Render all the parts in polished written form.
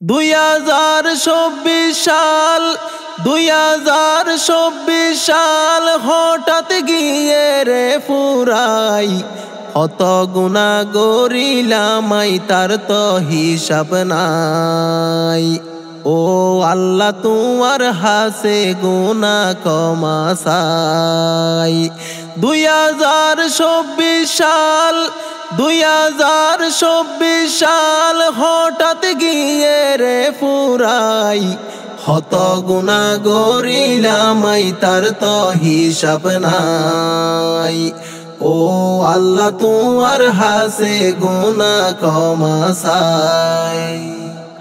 2024 সাল হঠাৎ গিয়ে রে ফুরাই, কত গুনাহ করিলাম তার তো হিসাব নাই। ও আল্লাহ তোমার হাসে গুনাহ ক্ষমা চাই। 2024 সাল হঠাৎ গিয়ে রে ফুরাই, কত গুনাহ করিলাম তার তো হিসাব নাই। ও আল্লাহ তোমার হাসে গুনাহ ক্ষমা চাই।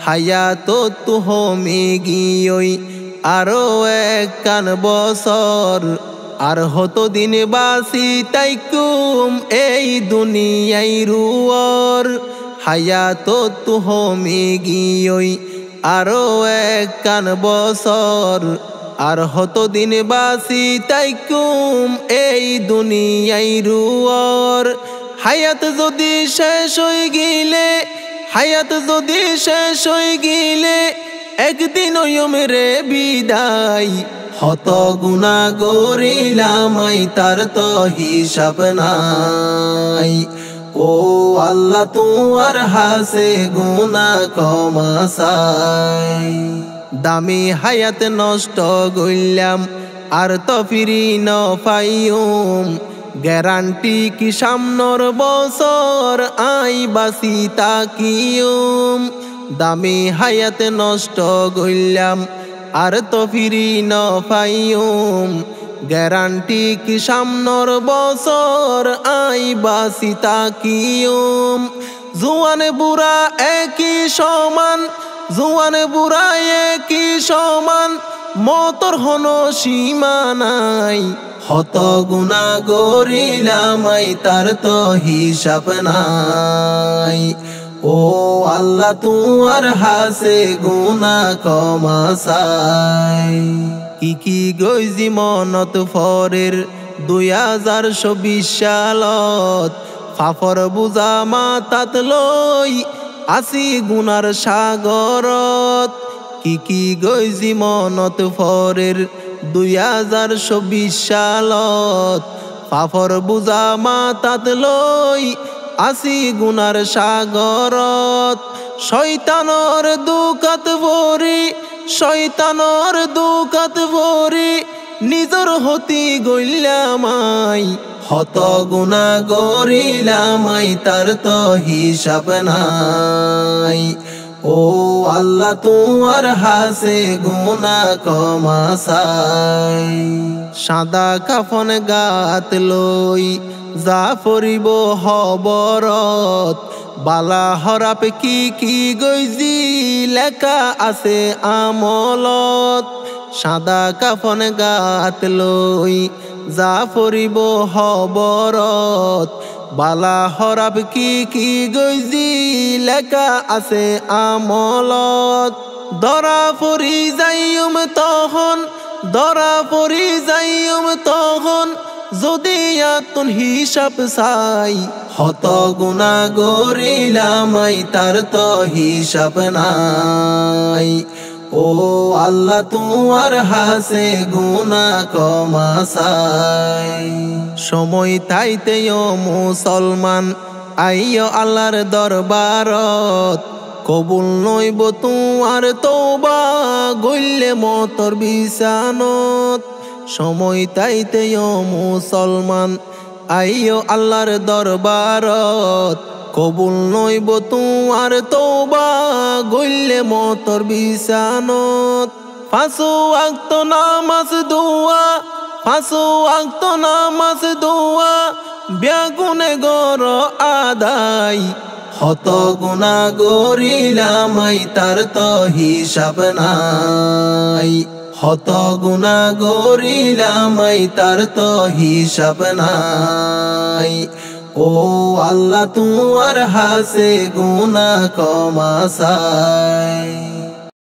হায়াত তুমি গিয়ই আরো একখান বছর, আর হতো দিন বাসি তাইকুম এই দুনিয়াই রুয়ার। হায়াত তুমি গিয়ই আরো একখান বছর, আর হতো দিন বাসি তাইকুম এই দুনিয়াই রুয়ার। হায়াত যদি শেষ হয়ে গিলে একদিন ওমরে বিদায়, কত গুনাহ করিলাম তার তো হিসাব নাই। ও আল্লাহ তোমার হাসে গুনাহ ক্ষমা চাই। দামি হায়াত নষ্ট করলাম আর তো ফিরি ন পাইম, গ্যারান্টি কি সামনের বছর আই বাসি তাকিম। দামি হায়াত নষ্ট করলাম আর তো ফিরি ন পাইম, গ্যারান্টি কি সামনের বছর আই বাসি তাকিম। জুয়ান বুড়া একই সমান, মতর হনো সীমা নাই। কত গুনাহ করিলাম তার তো হিসাব নাই। ও আল্লাহ তোমার হাসে গুনাহ ক্ষমা চাই। কি গইজি মনত ফরের 2024 সালত, ফাফর বুজা মাতাত লই আসি গুনার সাগরত। কি গইজি মনত ফরের 2024 সালত, ফাফর বুজা মাতাত লই আসি গুনার সাগরত। শয়তানর দুকাত ভরি নিজর হতি গইলামাই, কত গুনাহ করিলাম তার তো হিসাব নাই। ও আল্লাহ তোমার হাসে গুনাহ ক্ষমা চাই। সাদা কাফন গাত লই যা পরিব হবরত, বালা হরাপ কি গইজি লেখা আছে আমলত। সাদা কাফন গাত লই যা পরিব হবরত, বালা হরাপ কি গইজি লেখা আছে আমলত। ধরা পরি যাইম তখন যদি আতুন হিসাব চাই, কত গুনাহ করিলাম তার তো হিসাব নাই। ও আল্লাহ তোমার হাসে গুনাহ ক্ষমা চাই। সময় তাইতেও মুসলমান আইও আল্লাহর দরবারত, কবুল নইব তোমার তওবা গইলে মতর বিছানত। সময় তাইতেও মুসলমান আইও আল্লাহর দরবারত, কবুল নইব তোমার তওবা গইলে মতর বিছানত। 5 ওয়াক্ত নামাজ দোয়া ব্যাগুনে গর আদায়, কত গুনাহ করিলাম তার তো হিসাব নাই। কত গুনাহ করিলাম তার তো হিসাব নাই। ও আল্লাহ তোমার হাসে গুনাহ ক্ষমা চাই।